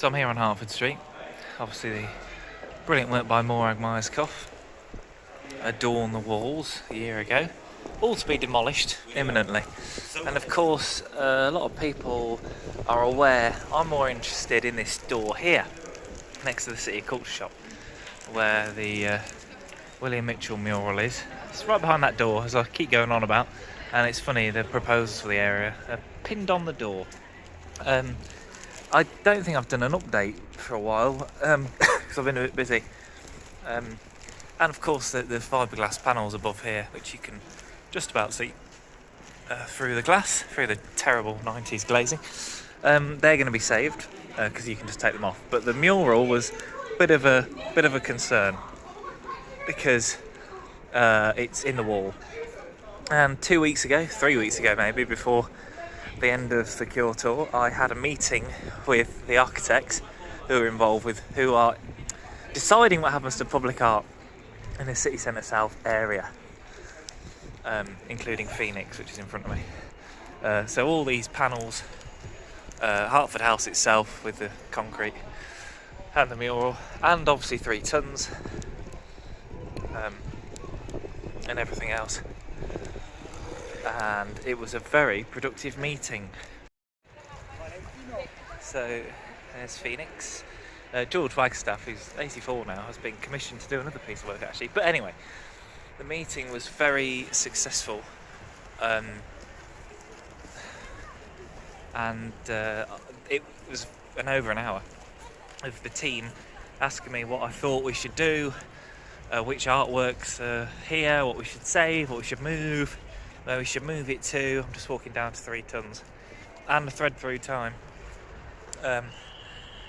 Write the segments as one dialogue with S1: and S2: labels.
S1: So I'm here on Hertford Street. Obviously the brilliant work by Morag Myerscough adorned the walls a year ago, all to be demolished imminently. And of course a lot of people are aware I'm more interested in this door here next to the City Culture Shop where the William Mitchell mural is. It's right behind that door, as I keep going on about, and it's funny, the proposals for the area are pinned on the door. I don't think I've done an update for a while because I've been a bit busy. And of course the fiberglass panels above here, which you can just about see through the glass, through the terrible 90s glazing. They're going to be saved because you can just take them off. But the mural was a bit of a concern because it's in the wall. And 3 weeks ago maybe, before the end of the Cure Tour, I had a meeting with the architects who are deciding what happens to public art in the city centre south area, including Phoenix, which is in front of me. So all these panels, Hertford House itself with the concrete and the mural, and obviously 3 tons and everything else. And it was a very productive meeting. So there's Phoenix. George Wagstaff, who's 84 now, has been commissioned to do another piece of work actually. But anyway, the meeting was very successful, and it was over an hour of the team asking me what I thought we should do, which artworks are here, what we should save, what we should move, where we should move it to. I'm just walking down to 3 tons and a thread through time.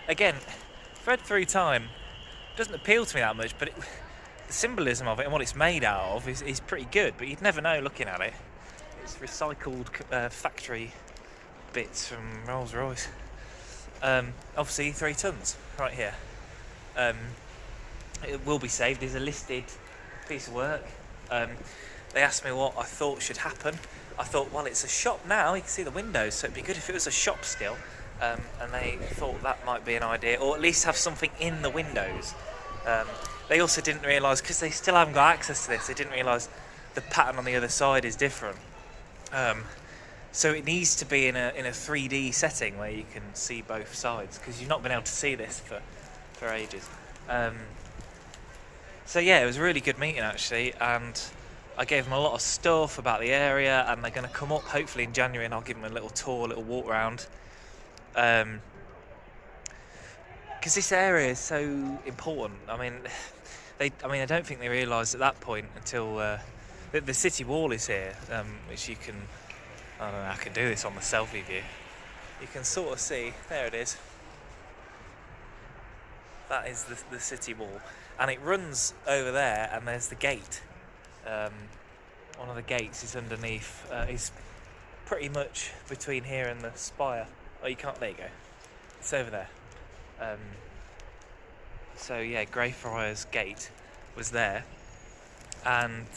S1: Again, thread through time doesn't appeal to me that much, but the symbolism of it and what it's made out of is pretty good, but you'd never know looking at it. It's recycled factory bits from Rolls-Royce. Obviously 3 tons right here. It will be saved. It's a listed piece of work. They asked me what I thought should happen. I thought, well, it's a shop now, you can see the windows, so it'd be good if it was a shop still. And they thought that might be an idea, or at least have something in the windows. They also didn't realise, because they still haven't got access to this, they didn't realise the pattern on the other side is different. So it needs to be in a 3D setting where you can see both sides, because you've not been able to see this for ages. So yeah, it was a really good meeting actually, and I gave them a lot of stuff about the area, and they're going to come up hopefully in January, and I'll give them a little tour, a little walk around. Because this area is so important. I don't think they realised at that point until the city wall is here, which you can. I don't know. I can do this on the selfie view. You can sort of see. There it is. That is the city wall, and it runs over there. And there's the gate. One of the gates is underneath. Is pretty much between here and the spire. Oh, you can't. There you go. It's over there. So yeah, Greyfriars Gate was there, and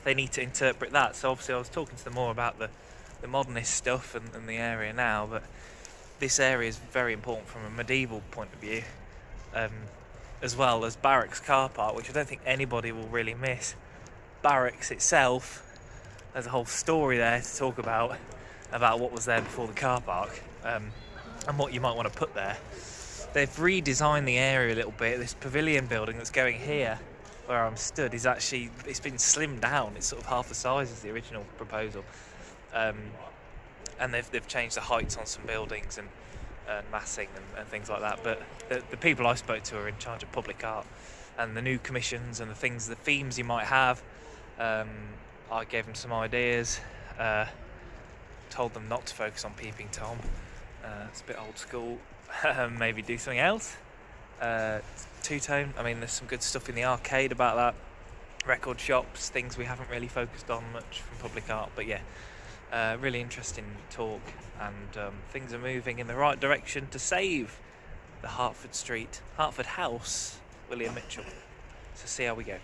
S1: they need to interpret that. So obviously, I was talking to them more about the modernist stuff and the area now, but this area is very important from a medieval point of view, as well as Barracks car park, which I don't think anybody will really miss. Barracks itself, there's a whole story there to talk about what was there before the car park, and what you might want to put there. They've redesigned the area a little bit. This pavilion building that's going here, where I'm stood, it's been slimmed down. It's sort of half the size as the original proposal, and they've changed the heights on some buildings and massing and things like that. But the people I spoke to are in charge of public art and the new commissions and the themes you might have. I gave them some ideas, told them not to focus on Peeping Tom. It's a bit old school. Maybe do something else. Two-tone. There's some good stuff in the arcade about that. Record shops, things we haven't really focused on much from public art. But yeah, really interesting talk, and things are moving in the right direction to save the Hertford House, William Mitchell. So see how we go.